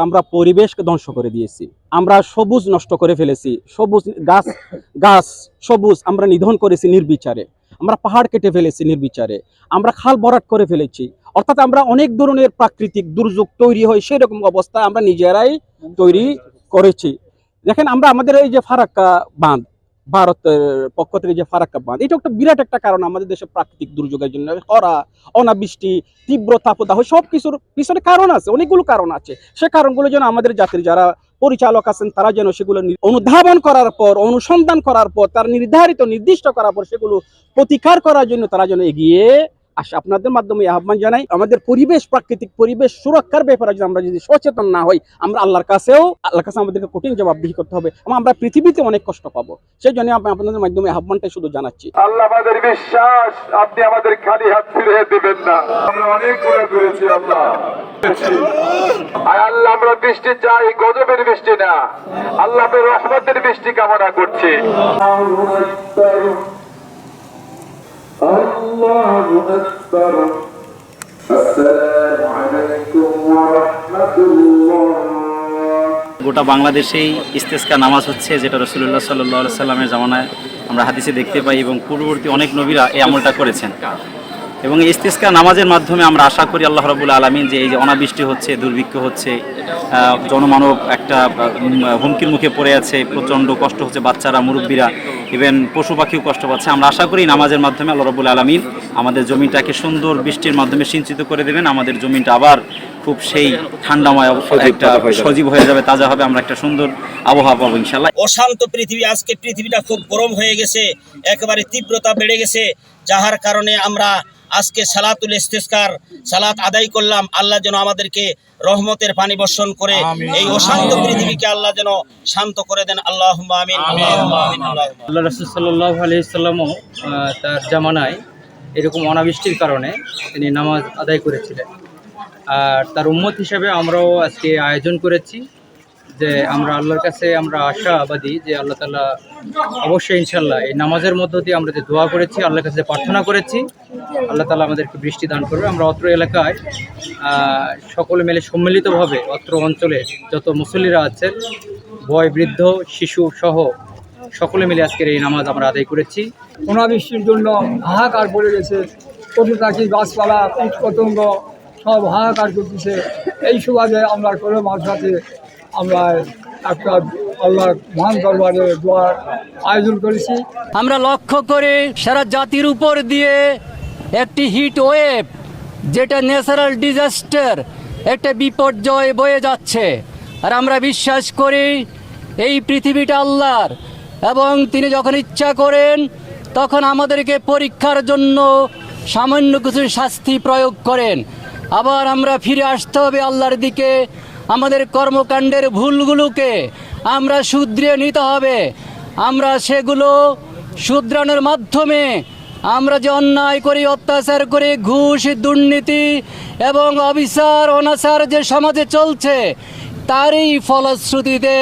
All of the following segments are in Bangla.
আমরা পরিবেশকে ধ্বংস করে দিয়েছি, আমরা সবুজ নষ্ট করে ফেলেছি, সবুজ গাছ সবুজ আমরা নিধন করেছি নির্বিচারে, আমরা পাহাড় কেটে ফেলেছি নির্বিচারে, আমরা খাল ভরাট করে ফেলেছি। অর্থাৎ আমরা অনেক ধরনের প্রাকৃতিক দুর্যোগ তৈরি হয় সেরকম অবস্থা আমরা নিজেরাই তৈরি করেছি। দেখেন আমরা আমাদের এই যে ফারাক্কা বাঁধ, ভারতের পক্ষ থেকে যে ফারাক্কা বাঁধ, এটা একটা বিরাট একটা কারণ আমাদের দেশে প্রাকৃতিক দুর্যোগের জন্য। খরা, অনাবৃষ্টি, তীব্র তাপদাহ সবকিছুর পিছনে কারণ আছে, অনেকগুলো কারণ আছে। সে কারণগুলো যেন আমাদের জাতির যারা পরিচালক আছেন তারা যেন সেগুলো অনুধাবন করার পর, অনুসন্ধান করার পর, তার নির্দিষ্ট করার পর সেগুলো প্রতিকার করার জন্য তারা যেন এগিয়ে আসে। আপনাদের মাধ্যমে আহ্বান জানাই, আমাদের পরিবেশ, প্রাকৃতিক পরিবেশ সুরক্ষার ব্যাপারে আমরা যদি সচেতন না হই, আমরা আল্লাহর কাছে আমাদেরকে কঠিন জবাবদিহি করতে হবে এবং আমরা পৃথিবীতে অনেক কষ্ট পাবো। সেই জন্য আমি আপনাদের মাধ্যমে আহ্বানটাই শুধু জানাচ্ছি। আল্লাহ আমাদের বিশ্বাস, আপনি আমাদের খালি হাত ফিরিয়ে দিবেন না। আমরা অনেক গুণা করেছি আল্লাহ, আর আল্লাহ আমরা বৃষ্টি চাই, গজবের বৃষ্টি না, আল্লাহ রহমতের বৃষ্টি কামনা করছি। আল্লাহু আকবার। আসসালামু আলাইকুম ওয়া রাহমাতুল্লাহ। গোটা বাংলাদেশেই ইস্তেসকা নামাজ হচ্ছে, যেটা রাসূলুল্লাহ সাল্লাল্লাহু আলাইহি সাল্লামের জামানায় আমরা হাদিসে দেখতে পাই এবং পূর্ববর্তী অনেক নবীরা এই আমলটা করেছেন। এবং এই ইস্তেসকা নামাজের মাধ্যমে আমরা আশা করি আল্লাহ রাব্বুল আলামিন যে এই যে অনাবৃষ্টি হচ্ছে, দুর্ভিক্ষ হচ্ছে, জনমানব একটা হুমকির মুখে পড়ে আছে, প্রচণ্ড কষ্ট হচ্ছে, বাচ্চারা, মুরব্বীরা, ইভেন পশু পাখিও কষ্ট পাচ্ছে, আমরা আশা করি নামাজের মাধ্যমে আল্লাহ রাব্বুল আলামিন আমাদের জমিটাকে সুন্দর বৃষ্টির মাধ্যমে সিঞ্চিত করে দেবেন। আমাদের জমিটা আবার খুব সেই ঠান্ডাময় একটা সজীব হয়ে যাবে, তাজা হবে, আমরা একটা সুন্দর আবহাওয়া পাবো ইনশাআল্লাহ। অশান্ত পৃথিবী, আজকে পৃথিবীটা খুব গরম হয়ে গেছে, একেবারে তীব্রতা বেড়ে গেছে, যাহার কারণে আমরা আজকে সালাতুল ইস্তিসকার সালাত আদায় করলাম। আল্লাহ যেন আমাদেরকে রহমতের পানি বর্ষণ করে এই অশান্ত পৃথিবীকে আল্লাহ যেন শান্ত করে দেন। আল্লাহুম্মা আমিন। আল্লাহ রাসূল সাল্লাল্লাহু আলাইহি সাল্লামও তার জামানায় এরকম অনাবৃষ্টির কারণে তিনি নামাজ আদায় করেছিলেন। আর তার উম্মত হিসেবে আমরাও আজকে আয়োজন করেছি যে আমরা আল্লাহর কাছে আমরা আশাবাদী যে আল্লাহ তাআলা অবশ্যই ইনশাআল্লাহ এই নামাজের মধ্য দিয়ে আমরা যে দোয়া করেছি, আল্লাহর কাছে প্রার্থনা করেছি, আল্লাহ তাআলা আমাদেরকে বৃষ্টি দান করবে। আমরা অত্র এলাকায় সকলে মিলে সম্মিলিতভাবে অত্র অঞ্চলে যত মুসল্লিরা আছেন, বয় বৃদ্ধ শিশু সহ সকলে মিলে আজকের এই নামাজ আমরা আদায় করেছি। অনাবৃষ্টির জন্য হাহাকার পড়ে গেছে, পশু পাখি, গাছপালা, কীট পতঙ্গ সব হাহাকার করতেছে। এই সুবাদে আমরা কোনো মাঝরাতে আমরা একটা আল্লাহর মহান দরবারে দোয়ার আয়োজন করেছি। আমরা লক্ষ্য করে সারা জাতির উপর দিয়ে একটি হিট ওয়েভ, যেটা ন্যাচারাল ডিজাস্টার, একটা বিপর্যয় বয়ে যাচ্ছে। আর আমরা বিশ্বাস করি এই পৃথিবীটা আল্লাহর, এবং তিনি যখন ইচ্ছা করেন তখন আমাদেরকে পরীক্ষার জন্য সামান্য কিছু শাস্তি প্রয়োগ করেন। আবার আমরা ফিরে আসতে হবে আল্লাহর দিকে, আমাদের কর্মকাণ্ডের ভুলগুলোকে আমরা শুধরিয়ে নিতে হবে। আমরা সেগুলো শুধরানোর মাধ্যমে আমরা যে অন্যায় করি, অত্যাচার করি, ঘুষ, দুর্নীতি এবং অবিচার অনাচার যে সমাজে চলছে, তারই ফলশ্রুতিতে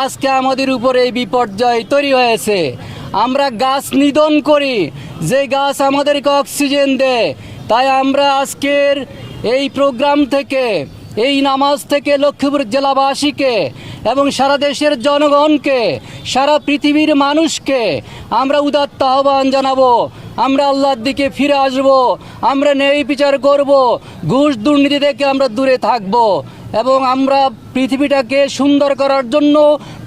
আজকে আমাদের উপরে এই বিপর্যয় তৈরি হয়েছে। আমরা গাছ নিধন করি, যে গাছ আমাদেরকে অক্সিজেন দেয়। তাই আমরা আজকের এই প্রোগ্রাম থেকে, এই নামাজ থেকে লক্ষ্মীপুর জেলাবাসীকে এবং সারা দেশের জনগণকে, সারা পৃথিবীর মানুষকে আমরা উদাত্ত আহ্বান জানাবো। আমরা আল্লাহর দিকে ফিরে আসব, আমরা ন্যায় বিচার করব, ঘুষ দুর্নীতি থেকে আমরা দূরে থাকব এবং আমরা পৃথিবীটাকে সুন্দর করার জন্য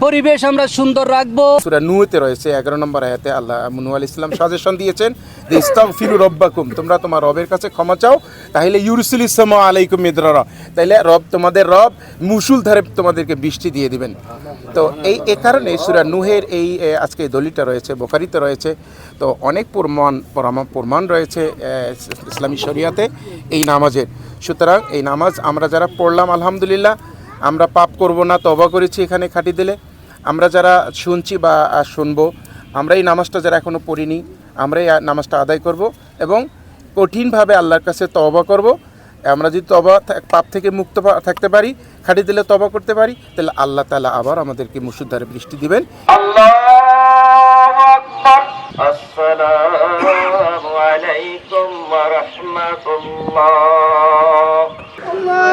পরিবেশ আমরা সুন্দর রাখবো। সূরা নূহতে রয়েছে 11 নম্বর আয়াতে আল্লাহ নূহ আলাইহিস সালাম সাজেশন দিয়েছেন যে ইস্তাগফিরু রাব্বাকুম, তোমরা তোমার রবের কাছে ক্ষমা চাও, তাহলে ইউরসিলিস সামা আলাইকুম মিদরারা, তাহলে তোমাদের রব মুষলধারে তোমাদেরকে বৃষ্টি দিয়ে দিবেন। তো এই কারণে সূরা নূহের এই আজকে দলিলটা রয়েছে, বুখারীতে রয়েছে। তো অনেক প্রমাণ রয়েছে ইসলামী শরিয়াতে এই নামাজের। সুতরাং এই নামাজ আমরা যারা পড়লাম আলহামদুলিল্লাহ, আমরা পাপ করব না, তওবা করেছি এখানে খাঁটি দিলে। আমরা যারা শুনছি বা শুনবো, আমরা এই নামাজটা যারা এখনও পড়িনি, আমরা এই নামাজটা আদায় করব এবং কঠিনভাবে আল্লাহর কাছে তওবা করব। আমরা যদি পাপ থেকে মুক্ত থাকতে পারি, খাঁটি দিলে তওবা করতে পারি, তাহলে আল্লাহ তাআলা আবার আমাদেরকে মুষলধারে বৃষ্টি দিবেন। আল্লাহু আকবার। আসসালামু আলাইকুম ওয়া রাহমাতুল্লাহ। আল্লাহ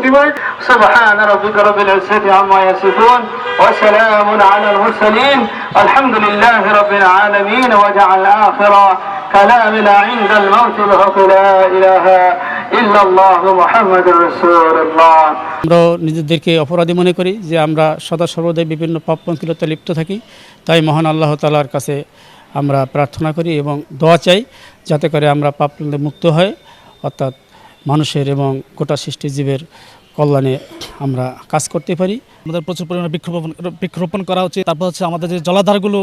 বিনিময় সুবহান রাব্বিকা রাব্বিল ইজ্জাতি আম্মা ইয়াসিফুন ওয়া সালামুন আলাল মুরসালিন আলহামদুলিল্লাহি রাব্বিল আলামিন ওয়া জাআল আখিরা কালামিনা ইনদাল মাউত লা ইলাহা ইল্লাল্লাহু মুহাম্মাদুর রাসূলুল্লাহ। আমরা নিজেদেরকে অপরাধী মনে করি যে আমরা সদা সর্বদাই বিভিন্ন পাপ পঙ্কিলতা লিপ্ত থাকি, তাই মহান আল্লাহ তাআলার কাছে আমরা প্রার্থনা করি এবং দোয়া চাই যাতে করে আমরা পাপ থেকে মুক্ত হয়, অর্থাৎ মানুষের এবং গোটা সৃষ্টি জীবের কল্যাণে আমরা কাজ করতে পারি। আমাদের প্রচুর পরিমাণে বৃক্ষরোপণ করা উচিত। তারপর হচ্ছে আমাদের যে জলাধারগুলো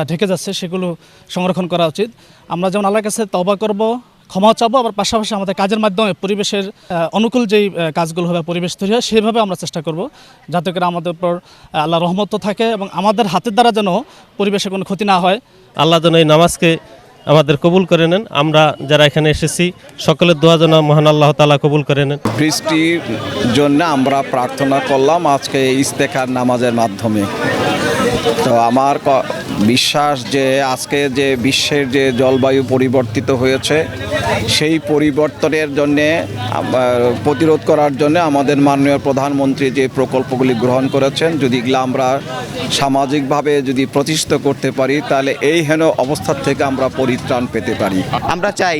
ঢেকে যাচ্ছে সেগুলো সংরক্ষণ করা উচিত। আমরা যেমন আল্লাহর কাছে তওবা করব, ক্ষমা চাবো, আবার পাশাপাশি আমাদের কাজের মাধ্যমে পরিবেশের অনুকূল যেই কাজগুলো হবে, পরিবেশ তৈরি হয়, সেভাবে আমরা চেষ্টা করব যাতে করে আমাদের উপর আল্লাহ রহমত থাকে এবং আমাদের হাতের দ্বারা যেন পরিবেশে কোনো ক্ষতি না হয়। আল্লাহ যেন এই নামাজকে আমাদের কবুল করে নেন। আমরা যারা এখানে এসেছি সকলের দোয়া যেন মহান আল্লাহ তাআলা কবুল করে নেন। বৃষ্টির জন্য আমরা প্রার্থনা করলাম আজকে ইস্তেখার নামাজের মাধ্যমে। তো আমার বিশ্বাস যে আজকে যে বিশ্বের যে জলবায়ু পরিবর্তিত হয়েছে সেই পরিবর্তনের জন্যে প্রতিরোধ করার জন্য আমাদের মাননীয় প্রধানমন্ত্রী যে প্রকল্পগুলি গ্রহণ করেছেন, যদি এগুলো আমরা সামাজিকভাবে যদি প্রতিষ্ঠিত করতে পারি তাহলে এই হেন অবস্থা থেকে আমরা পরিত্রাণ পেতে পারি। আমরা চাই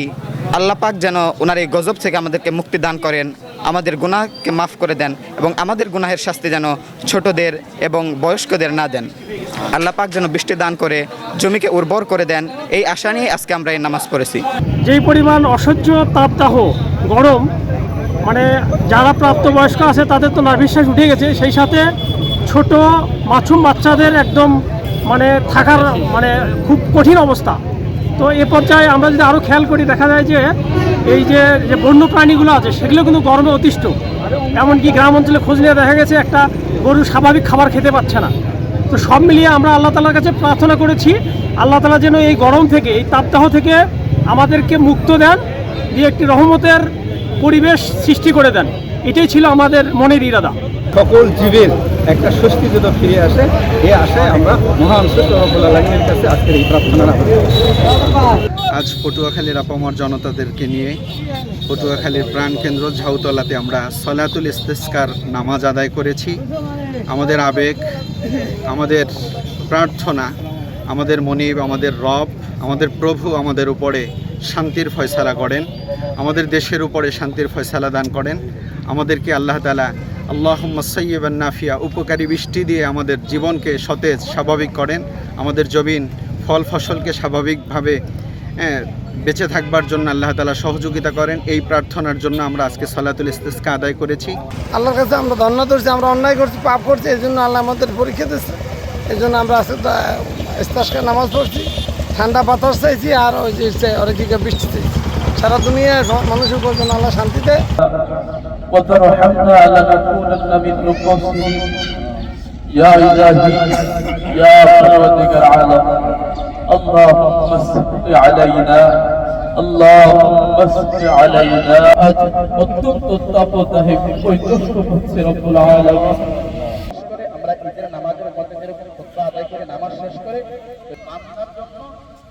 আল্লাহ পাক যেন ওনার এই গজব থেকে আমাদেরকে মুক্তি দান করেন, আমাদের গুনাহকে মাফ করে দেন এবং আমাদের গুনাহের শাস্তি যেন ছোটদের এবং বয়স্কদের না দেন। আল্লাহ পাক যেন বৃষ্টি দান করে জমিকে উর্বর করে দেন, এই আশা নিয়ে আজকে আমরা এই নামাজ পড়েছি। যেই পরিমাণ অসহ্য তাপদাহ গরম, মানে যারা প্রাপ্তবয়স্ক আছে তাদের তো নার্ভিশ্বাস উঠে গেছে, সেই সাথে ছোট মাসুম বাচ্চাদের একদম মানে থাকার মানে খুব কঠিন অবস্থা। তো এ পর্যায়ে আমরা যদি আরও খেয়াল করি দেখা যায় যে এই যে বন্য প্রাণীগুলো আছে সেগুলো কিন্তু গরমে অতিষ্ঠ। এমনকি গ্রাম অঞ্চলে খোঁজ নিয়ে দেখা গেছে একটা গরু স্বাভাবিক খাবার খেতে পাচ্ছে না। তো সব মিলিয়ে আমরা আল্লাহ তাআলার কাছে প্রার্থনা করেছি আল্লাহ তাআলা যেন এই গরম থেকে, এই তাপদাহ থেকে আমাদেরকে মুক্ত দেন, দিয়ে একটি রহমতের পরিবেশ সৃষ্টি করে দেন। এটাই ছিল আমাদের মনের ইরাদা। সকল জীবের একটা স্বস্তি যেন ফিরে আসে, এই আশায় আমরা মহান সৃষ্টি রব্বুল আলামিনের কাছে আজকের এই প্রার্থনা রাখি। আজ পটুয়াখালীর আপামর জনতাদেরকে নিয়ে পটুয়াখালীর প্রাণকেন্দ্র ঝাউতলাতে আমরা সলাতুল ইস্তেসকার নামাজ আদায় করেছি। আমাদের আবেগ, আমাদের প্রার্থনা, আমাদের মনিব, আমাদের রব, আমাদের প্রভু আমাদের উপরে শান্তির ফয়সালা করেন, আমাদের দেশের উপরে শান্তির ফয়সালা দান করেন। আমাদেরকে আল্লাহ তাআলা আল্লাহুম্মা সাইয়্যিবান নাফিয়া উপকারী বৃষ্টি দিয়ে আমাদের জীবনকে সতেজ স্বাভাবিক করেন, আমাদের জমিন ফল ফসলকে স্বাভাবিকভাবে বেঁচে থাকবার জন্য আল্লাহ তাআলা সহযোগিতা করেন। এই প্রার্থনার জন্য আমরা আজকে সলাতুল ইস্তেসকা আদায় করেছি। আল্লাহর কাছে আমরা ধন্যবাদ করছি, আমরা অন্যায় করছি, পাপ করছি, এই জন্য আল্লাহ আমাদের পরীক্ষা দিচ্ছে। এই জন্য আমরা আজকে ইস্তেসকা নামাজ পড়ছি, ঠান্ডা বাতাস চাইছি আর ওই যে অনেক বৃষ্টি চাইছি। সারা দুনিয়ার মানুষের উপর যেন আল্লাহ শান্তি দেয়। يا إلهي يا خالق العالم اللهم اسق علينا اللهم اسق علينا অত্যন্ত তাপদাহে পবিত্র হচ্ছে রব্বুল আলামিন। আমরা ঈদের নামাজের মধ্যে যেরকম খুতবা আদায় করে নামাজ শেষ করে বান্দার জন্য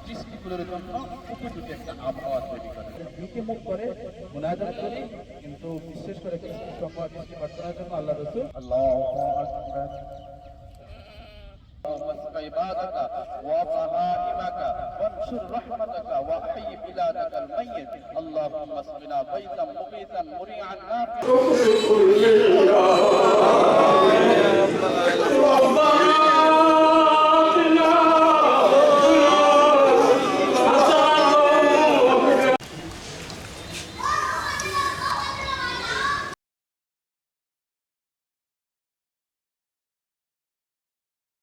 সৃষ্টিগুলোর জন্য উপযুক্ত একটা আবহাওয়া তৈরি করে দিকে মুখ করে মুনাজাত করি, কিন্তু বিশেষ করে সম্ভব বৃষ্টিপাত করার জন্য আল্লাহ রাসূল আল্লাহু আকবার واسق عبادك وبهائمك وانشر رحمتك واحي بلادك الميت اللهم اسقنا غيثا مغيثا مريعا نافعا